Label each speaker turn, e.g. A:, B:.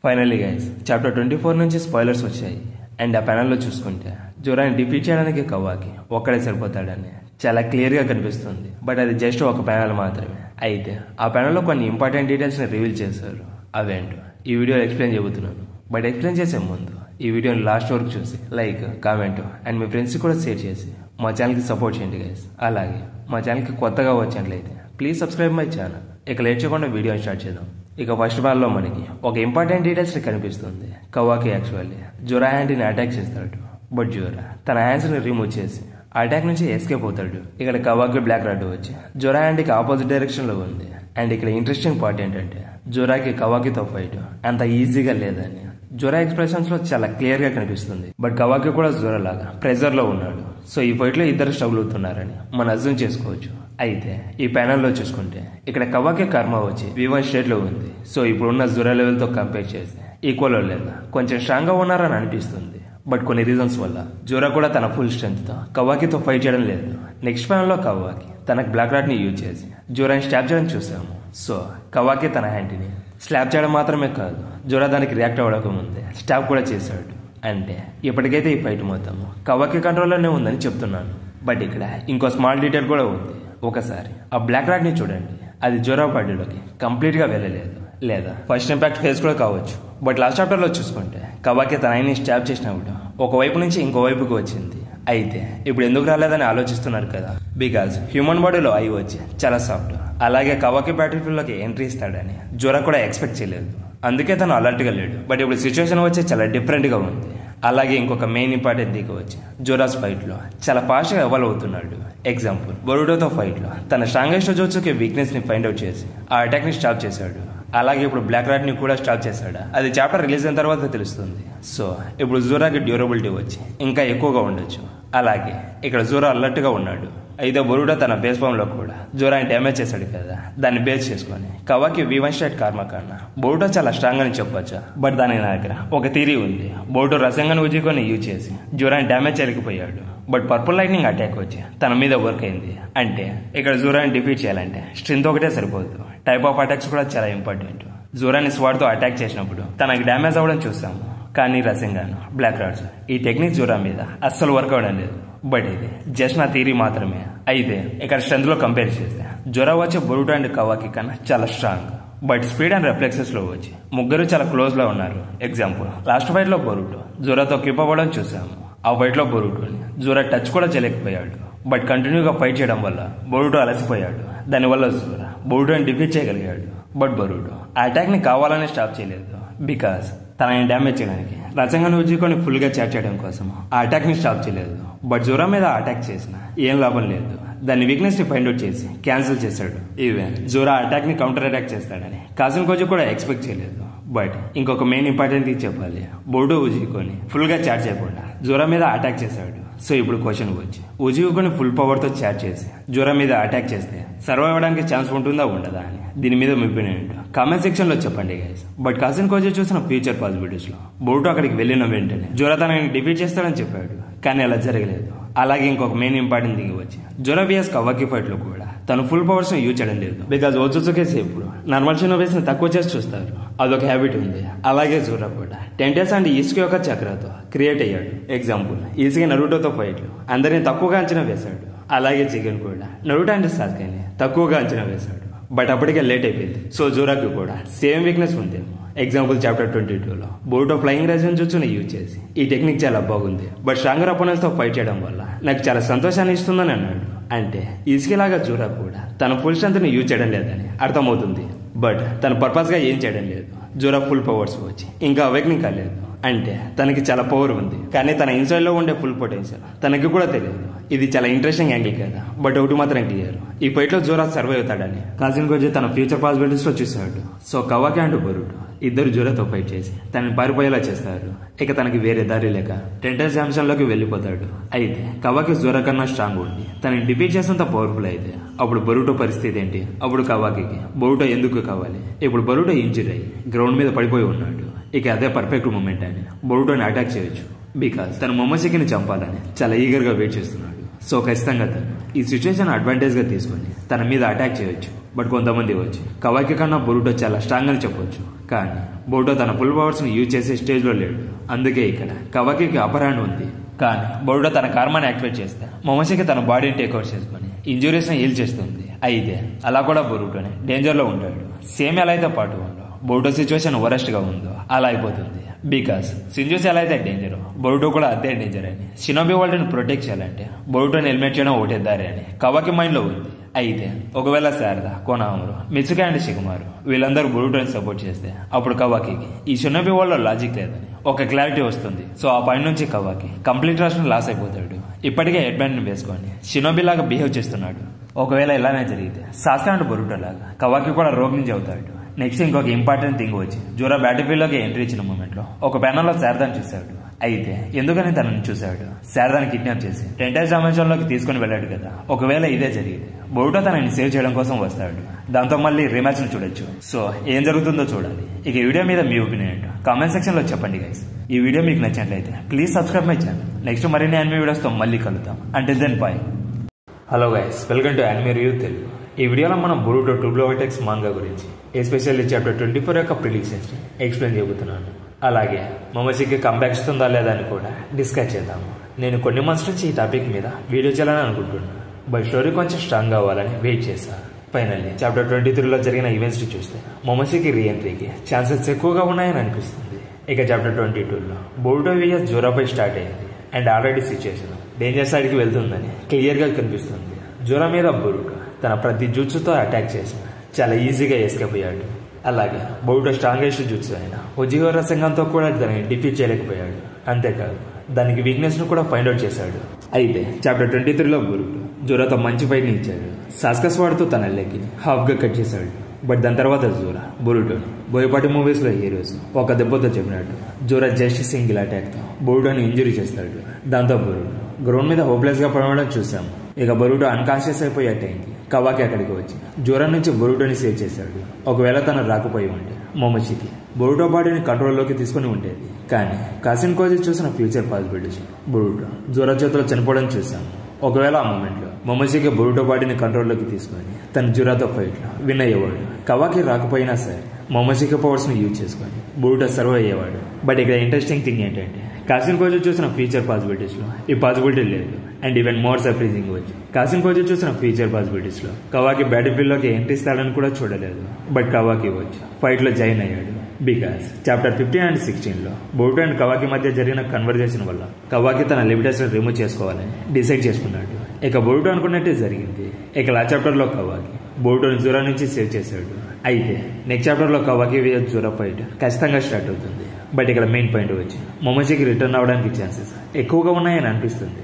A: Finally guys chapter 24 నుంచి spoilers వచ్చాయి. And ఆ ప్యానల్లో చూసుకుంటే జోరాని డిఫీట్ చేయడానికి కవ్వాకి ఒక్కడే సరిపోతాడని చాలా క్లియర్గా కనిపిస్తుంది. బట్ అది జస్ట్ ఒక ప్యానల్ మాత్రమే. అయితే ఆ ప్యానల్లో కొన్ని ఇంపార్టెంట్ డీటెయిల్స్ని రివీల్ చేశారు. అవేంటో ఈ వీడియోలో ఎక్స్ప్లెయిన్ చెబుతున్నాను. బట్ ఎక్స్ప్లెయిన్ చేసే ముందు ఈ వీడియోని లాస్ట్ వరకు చూసి లైక్, కామెంట్ అండ్ మీ ఫ్రెండ్స్కి కూడా షేర్ చేసి మా ఛానల్కి సపోర్ట్ చేయండి గైస్. అలాగే మా ఛానల్కి కొత్తగా వచ్చినట్లయితే ప్లీజ్ సబ్స్క్రైబ్ మై ఛానల్. ఇక లేట్ చేయకుండా వీడియోని స్టార్ట్ చేద్దాం. ఇక ఫస్ట్ బాల్లో మనకి ఒక ఇంపార్టెంట్ డీటెయిల్స్ కనిపిస్తుంది. కవ్వాకి యాక్చువల్లీ జోరా హ్యాండ్ని అటాక్ చేస్తాడు. బట్ జోరా తన హ్యాండ్స్ని రిమూవ్ చేసి అటాక్ నుంచి ఎస్కేప్ అవుతాడు. ఇక్కడ కవ్వాకి బ్లాక్ రాడ్ వచ్చి జోరా హ్యాండ్కి ఆపోజిట్ డైరెక్షన్ లో ఉంది. అండ్ ఇక్కడ ఇంట్రెస్టింగ్ పార్ట్ ఏంటంటే జోరాకి కవ్వాకితో ఫైట్ అంత ఈజీగా లేదని జోరా ఎక్స్ప్రెషన్స్ లో చాలా క్లియర్ గా కనిపిస్తుంది. బట్ కవ్వాకి కూడా జోరా లాగా ప్రెజర్ లో ఉన్నాడు. సో ఈ ఫైట్ లో ఇద్దరు స్ట్రగుల్ అవుతున్నారని మనం అర్థం చేసుకోవచ్చు. అయితే ఈ ప్యానల్లో చూసుకుంటే ఇక్కడ కవ్వాకి కర్మ వచ్చి V1 స్టేట్ లో ఉంది. సో ఇప్పుడున్న జోరా లెవెల్ తో కంపేర్ చేస్తే ఈక్వల్ లేదా కొంచెం స్ట్రాంగ్ గా ఉన్నారని అనిపిస్తుంది. బట్ కొన్ని రీజన్స్ వల్ల జోరా కూడా తన ఫుల్ స్ట్రెంత్ తో కవ్వాకితో ఫైట్ చేయడం లేదు. నెక్స్ట్ ప్యానల్లో కవ్వాకి తనకు బ్లాక్ రాడ్ ని యూజ్ చేసి జోరాని స్టాప్ చేయడం చూసాము. సో కవ్వాకి తన హ్యాండ్ని స్లాప్ చేయడం మాత్రమే కాదు, జోరా దానికి రియాక్ట్ అవ్వడం ముందే స్టాప్ కూడా చేశాడు. అంటే ఇప్పటికైతే ఈ ఫైట్ మొత్తం కవ్వాకి కంట్రోల్లోనే ఉందని చెప్తున్నాను. బట్ ఇక్కడ ఇంకో స్మాల్ డీటెయిల్ కూడా ఉంది. ఒకసారి ఆ బ్లాక్ రాడ్ ని చూడండి, అది జోరా బాడీలోకి కంప్లీట్ గా వెళ్ళలేదు, లేదా ఫస్ట్ ఇంపాక్ట్ ఫేస్ కూడా కావచ్చు. బట్ లాస్ట్ చాప్టర్ లో చూసుకుంటే కవ్వాకి తన ఆయన్ని స్టాప్ చేసినప్పుడు ఒక వైపు నుంచి ఇంకో వైపుకి వచ్చింది. అయితే ఇప్పుడు ఎందుకు రాలేదని ఆలోచిస్తున్నారు కదా, బికాజ్ హ్యూమన్ బాడీలో ఐ వచ్చి చాలా సాఫ్ట్. అలాగే కవ్వాకి బ్యాటిల్ ఫీల్డ్ లోకి ఎంట్రీ ఇస్తాడని జోరా కూడా ఎక్స్పెక్ట్ చేయలేదు. అందుకే తను అలర్ట్ గా లేడు. బట్ ఇప్పుడు సిచ్యువేషన్ వచ్చి చాలా డిఫరెంట్ గా ఉంది. అలాగే ఇంకొక మెయిన్ ఇంపార్టెంట్ దిగు వచ్చి జోరాస్ ఫైట్ లో చాలా ఫాస్ట్ గా ఎవాల్వ్ అవుతున్నాడు. ఎగ్జాంపుల్, బొరుటోతో ఫైట్ లో తన స్ట్రాంగెస్ట్ జోత్సుకి వీక్నెస్ ని ఫైండ్ అవుట్ చేసి ఆ అటాక్ ని స్టాప్ చేశాడు. అలాగే ఇప్పుడు బ్లాక్ రాడ్ ని కూడా స్టాప్ చేశాడా, అది చాప్టర్ రిలీజ్ అయిన తర్వాత తెలుస్తుంది. సో ఇప్పుడు జోరాకి డ్యూరబిలిటీ వచ్చి ఇంకా ఎక్కువగా ఉండొచ్చు. అలాగే ఇక్కడ జోరా అలర్ట్ గా ఉన్నాడు. అయితే బొరుటో తన బేస్ ఫామ్ లో కూడా జోరాని డ్యామేజ్ చేశాడు కదా, దాన్ని బేస్ చేసుకుని కవ్వాకి V1 స్టేట్ కార్మ కన్నా బొరుటో చాలా స్ట్రాంగ్ అని చెప్పొచ్చా. బట్ దాని నా దగ్గర ఒక థియరీ ఉంది. బొరుటో రసంగాన్ని ఉజ్జుకొని యూజ్ చేసి జోరాని డ్యామేజ్ చేయలేకపోయాడు. బట్ పర్పుల్ లైట్నింగ్ అటాక్ వచ్చి తన మీద వర్క్ అయింది. అంటే ఇక్కడ జోరాని డిఫీట్ చేయాలంటే స్ట్రెంత్ ఒకటే సరిపోదు, టైప్ ఆఫ్ అటాక్స్ కూడా చాలా ఇంపార్టెంట్. జోరాని స్వాడ్ తో అటాక్ చేసినప్పుడు తనకి డ్యామేజ్ అవ్వడం చూసాము. కానీ రసంగాను, బ్లాక్ రాడ్స్ ఈ టెక్నిక్ జోరా మీద అస్సలు వర్క్ అవ్వడం లేదు. బట్ ఇది జస్ట్ నా థియరీ మాత్రమే. అయితే ఇక్కడ స్ట్రెంత్ లో కంపేర్ చేస్తే జోరా వచ్చి బొరుటో అండ్ కవ్వాకి కన్నా చాలా strong. But speed and reflexes లో వచ్చి ముగ్గురు చాలా క్లోజ్ లో ఉన్నారు. ఎగ్జాంపుల్, లాస్ట్ ఫైట్ లో బొరుటో జోరాతో కీప్ అవ్వడం చూసాము. ఆ ఫైట్ లో బొరుటోని జోరా టచ్ కూడా చేయలేకపోయాడు. బట్ కంటిన్యూగా ఫైట్ చేయడం వల్ల బొరుటో అలసిపోయాడు. దానివల్ల జోరా బొరుటోని డిఫీట్ చేయగలిగాడు. బట్ బొరుటో ఆ అటాక్ ని కావాలని స్టాప్ చేయలేదు. బికాస్ తనని డ్యామేజ్ చేయడానికి రసంగాన్ని ఉజ్జుకొని ఫుల్ గా చాట్ చేయడం కోసం ఆ అటాక్ ని స్టాప్ చేయలేదు. బట్ జోరా మీద అటాక్ చేసిన ఏం లాభం లేదు. దాని వీక్నెస్ ని ఫైండ్ అవుట్ చేసి క్యాన్సిల్ చేశాడు. ఈవెన్ జోరా అటాక్ ని కౌంటర్ అటాక్ చేస్తాడని కాసిన్ కోజు కూడా ఎక్స్పెక్ట్ చేయలేదు. బట్ ఇంకొక మెయిన్ ఇంపార్టెంట్ థింగ్ చెప్పాలి, బొరుటో ఉజ్జుకొని ఫుల్ గా చాట్ చేయకుండా జోరా మీద అటాక్ చేశాడు. సో ఇప్పుడు క్వశ్చన్ వచ్చి ఉజ్జుకొని ఫుల్ పవర్ తో చాట్ చేసి జోరా మీద అటాక్ చేస్తే సర్వైవ్ అవ్వడానికి ఛాన్స్ ఉంటుందా ఉండదా అని దీని మీద మీ ఒపీనియన్ కామెంట్ సెక్షన్ లో చెప్పండి గైస్. బట్ కాసిన్ కోజు చూసిన ఫ్యూచర్ పాసిబిలిటీస్ లో బొరుటో అక్కడికి వెళ్ళిన వెంటనే జోరా తనని డిఫీట్ చేస్తాడని చెప్పాడు. కానీ అలా జరగలేదు. అలాగే ఇంకొక మెయిన్ ఇంపార్టెంట్ థింగ్ వచ్చి జోరా విఎస్ కవ్వాకి ఫైట్ లో కూడా తను ఫుల్ పవర్స్ ని యూజ్ చేయడం లేదు. బికాజ్ ఓజుత్సుకేసి ఇప్పుడు నార్మల్ షినోబీస్ ని తక్కువ చేసి చూస్తారు, అదొక హ్యాబిట్ ఉంది. అలాగే జోరా కూడా 10 days అండ్ ఈస్కి యొక్క చక్రతో క్రియేట్ అయ్యాడు. ఎగ్జాంపుల్, ఈస్కి నరుటోతో ఫైట్ లో అందరినీ తక్కువగా అంచనా వేశాడు. అలాగే చికెన్ కూడా నరుటో అండ్ సాస్కేని తక్కువగా అంచనా వేశాడు. బట్ అప్పటికే లేట్ అయిపోయింది. సో జోరాకి కూడా సేమ్ వీక్నెస్ ఉందేమో. ఎగ్జాంపుల్, చాప్టర్ 22లో బొరుటో ఫ్లయింగ్ రైజన్ జుట్సుని యూజ్ చేసి ఈ టెక్నిక్ చాలా బాగుంది. బట్ స్ట్రాంగర్ అపోనెంట్స్ తో ఫైట్ చేయడం వల్ల నాకు చాలా సంతోషాన్ని ఇస్తుందని అన్నాడు. అంటే ఈస్కి లాగా జోరా కూడా తన ఫుల్ స్ట్రెంత్ ని యూజ్ చేయడం లేదని అర్థమవుతుంది. బట్ తన పర్పస్ గా ఏం చేయడం లేదు. జోరా ఫుల్ పవర్స్ వచ్చి ఇంకా అవేక్నింగ్ కాలేదు. అంటే తనకి చాలా పవర్ ఉంది, కానీ తన ఇన్సైడ్ లో ఉండే ఫుల్ పొటెన్షియల్ తనకి కూడా తెలియదు. ఇది చాలా ఇంట్రెస్టింగ్ యాంగిల్ కదా. బట్ ఒకటి మాత్రం క్లియర్, ఈ ఫైట్ లో జోరా సర్వైవ్ అవుతాడని కాసిన్ కోజు తన ఫ్యూచర్ పాసిబిలిటీస్ లో చూశాడు. సో కవ్వాకి అండ్ బొరుటో ఇద్దరు జోరాతో ఫైట్ చేసి తనని పారిపోయేలా చేస్తారు. ఇక తనకి వేరే దారి లేక 10 days జామ్షన్ లోకి వెళ్ళిపోతాడు. అయితే కవ్వాకి జోరా కన్నా స్ట్రాంగ్ ఉండి తనని డిఫీట్ చేసేంత పవర్ఫుల్ అయితే అప్పుడు బొరుటో పరిస్థితి ఏంటి? అప్పుడు కవ్వాకి బొరుటో ఎందుకు కావాలి? ఇప్పుడు బొరుటో ఇంజరీ అయ్యి గ్రౌండ్ మీద పడిపోయి ఉన్నాడు. ఇక అదే పర్ఫెక్ట్ మూమెంట్ అని బొరుటోని అటాక్ చేయొచ్చు. బికాస్ తన మొమ్మసికిని చంపాలని చాలా ఈగర్ గా వెయిట్ చేస్తున్నాడు. సో ఖచ్చితంగా తను ఈ సిచ్యువేషన్ అడ్వాంటేజ్ గా తీసుకొని తన మీద అటాక్ చేయొచ్చు. బట్ కొంతమంది వచ్చి కవాకి కన్నా బొరుటో చాలా స్ట్రాంగ్ అని చెప్పొచ్చు. కానీ బొరుటో తన ఫుల్ పవర్స్ ని యూజ్ చేసే స్టేజ్ లో లేడు. అందుకే ఇక్కడ కవాకి అప్పర్ హ్యాండ్ ఉంది. కానీ బొరుటో తన కర్మని యాక్టివేట్ చేస్తే మొమోషికి తన బాడీని టేక్ఓవర్ చేసుకుని ఇంజురీస్ ని హీల్ చేస్తుంది. అయితే అలా కూడా బొరుటోనే డేంజర్ లో ఉంటాడు. సేమ్ ఎలా అయితే పార్ట్ 1 లో బొరుటో సిచ్యువేషన్ వరస్ట్ గా ఉందో అలా అయిపోతుంది. బికాస్ సింజూస్ ఎలా అయితే డేంజర్, బొరుటో కూడా అదే డేంజర్ అని. షినోబి వరల్డ్ ని ప్రొటెక్ట్ చేయాలంటే బొరుటోని ఎలిమినేట్ చేయడం ఒకటే దారి అని కవాకి మైండ్ లో ఉంది. అయితే ఒకవేళ శారదా, కొనామరు, మిత్సుకా అండ్ షికుమారు వీళ్ళందరూ బొరుటోని సపోర్ట్ చేస్తే అప్పుడు కవాకికి ఈ షినోబి వరల్డ్ లో లాజిక్ లేదని ఒక క్లారిటీ వస్తుంది. సో ఆ పాయింట్ నుంచి కవాకి కంప్లీట్ ట్రస్ట్ లాస్ అయిపోతాడు. ఇప్పటికే హెడ్ బ్యాండ్ ని వేసుకొని షినోబి లాగా బిహేవ్ చేస్తున్నాడు. ఒకవేళ ఇలానే జరిగితే సాస్కా అండ్ బొరుటో లాగా కవాకి కూడా రోగ్ నుంచి అవుతాడు. నెక్స్ట్ ఇంకొక ఇంపార్టెంట్ థింగ్ వచ్చి జోరా బ్యాటిల్ ఫీల్డ్ లోకి ఎంట్రీ ఇచ్చిన మూమెంట్ లో ఒక ప్యానల్ లో శారదాని చూశాడు. అయితే ఎందుకని తనని చూశాడు? శారదాని కిడ్నాప్ చేసి 10 టైమ్స్ డైమెన్షన్ లోకి తీసుకుని వెళ్ళాడు కదా. ఒకవేళ ఇదే జరిగితే బొరుటో తనని సేవ్ చేయడం కోసం వస్తాడు. దాంతో మళ్ళీ రీమ్యాచ్ ను చూడొచ్చు. సో ఏం జరుగుతుందో చూడాలి. ఇక ఈ వీడియో మీద మీ ఒపీనియన్ ఏంటో కామెంట్ సెక్షన్ లో చెప్పండి గైస్. ఈ వీడియో మీకు నచ్చినట్లయితే please subscribe my channel. Next మరిన్ని యానిమే వీడియోస్ తో మళ్ళీ కలుద్దాం. Until then bye. Hello guys, welcome to anime review Telugu. ఈ వీడియోలో మనం Boruto True Blue Vortex manga గురించి ఎస్పెషల్లీ చాప్టర్ 24 యొక్క ప్రిడిక్షన్స్ ఎక్స్ప్లెయిన్ చేయబోతున్నాను. అలాగే మొమోషికి కంబ్యాక్ ఇస్తుందా లేదా అని కూడా డిస్కస్ చేద్దాము. నేను కొన్ని మంత్స్ నుంచి ఈ టాపిక్ మీద వీడియో చేయాలని అనుకుంటున్నాను. బట్ స్టోరీ కొంచెం స్ట్రాంగ్ అవ్వాలని వెయిట్ చేశాను. ఫైనల్లీ చాప్టర్ 23లో జరిగిన ఈవెంట్స్ చూస్తే మొమోషికి రీఎంట్రీకి ఛాన్సెస్ ఎక్కువగా ఉన్నాయని అనిపిస్తుంది. ఇక చాప్టర్ 22లో బొరుటో విఎస్ జోరాపై స్టార్ట్ అయింది and already situation danger side కి వెళ్తుందని క్లియర్ గా కనిపిస్తుంది. జోరా మీద బొరుటో తన ప్రతి జుట్సుతో అటాక్ చేసి చాలా ఈజీగా ఎస్కేప్ అయ్యాడు. అలాగే బొరుటో స్ట్రాంగెస్ట్ జుట్సు అయిన ఒజిహోరా సంఘంతో కూడా దాన్ని డిఫీట్ చేయలేకపోయాడు. అంతేకాదు దానికి వీక్నెస్ ను కూడా ఫైండ్ అవుట్ చేశాడు. అయితే చాప్టర్ 23లో బొరుటో జోరాతో మంచి ఫైట్ ని ఇచ్చాడు. సాస్కా స్వాడ్తో తన లెగ్ని హాఫ్ గా కట్ చేశాడు. బట్ దాని తర్వాత జోరా బొరుటోని బోయపాటి మూవీస్ లో హీరోస్ ఒక దెబ్బతో చెప్పినట్టు జోరా జస్ట్ సింగిల్ అటాక్ తో బొరుటోని ఇంజురీ చేస్తాడు. దాంతో బొరుటో గ్రౌండ్ మీద హోప్లెస్ గా పడడం చూసాము. ఇక బొరుటో అన్కాన్షియస్ అయిపోయే టైంకి కవాకి అక్కడికి వచ్చి జోరా నుంచి బొరుటోని సేవ్ చేశాడు. ఒకవేళ తను రాకపోయి ఉంటే మొమోషికి బొరుటో బాడీని కంట్రోల్లోకి తీసుకుని ఉండేది. కానీ కాసిన్ కోజీ చూసిన ఫ్యూచర్ పాసిబిలిటీస్ బొరుటో జోరా చేతిలో చనిపోవడం చూసాము. ఒకవేళ ఆ మూమెంట్ లో మొమోషికి బొరుటో బాడీని కంట్రోల్లోకి తీసుకొని తన జోరాతో ఫైట్ లో విన్ అయ్యేవాడు. కవాకి రాకపోయినా సరే మొమోషికి పవర్స్ ని యూజ్ చేసుకొని బొరుటో సర్వ్ అయ్యేవాడు. బట్ ఇక్కడ ఇంట్రెస్టింగ్ థింగ్ ఏంటంటే కాసిన్ కోజీ చూసిన ఫ్యూచర్ పాసిబిలిటీస్ లో ఈ పాసిబిలిటీ లేదు. అండ్ ఈవెన్ మోర్ సర్ప్రైజింగ్ వచ్చి కాసిన్ కోజీ చూసిన ఫ్యూచర్ పాసిబిలిటీస్ లో కవాకి బ్యాటిల్ ఫీల్డ్ లోకి ఎంట్రీ ఇస్తాడని కూడా చూడలేదు. బట్ కవాకి వచ్చి ఫైట్ లో జాయిన్ అయ్యాడు. బికాస్ చాప్టర్ 15 అండ్ 16లో బొరుటో అండ్ కవాకి మధ్య జరిగిన కన్వర్జేషన్ వల్ల కవాకి తన లిమిటేషన్ రిమూవ్ చేసుకోవాలని డిసైడ్ చేసుకున్నాడు. ఇక బొరుటో అనుకున్నట్టే జరిగింది. ఇక లా చాప్టర్ లో కవాకి బొరుటోని జోరా నుంచి సేవ్ చేశాడు. అయితే నెక్స్ట్ చాప్టర్ లో కవాకి విఎస్ జోరా ఫైట్ ఖచ్చితంగా స్టార్ట్ అవుతుంది. బట్ ఇక్కడ మెయిన్ పాయింట్ వచ్చి మొమోషికి రిటర్న్ అవడానికి ఛాన్సెస్ ఎక్కువగా ఉన్నాయని అనిపిస్తుంది.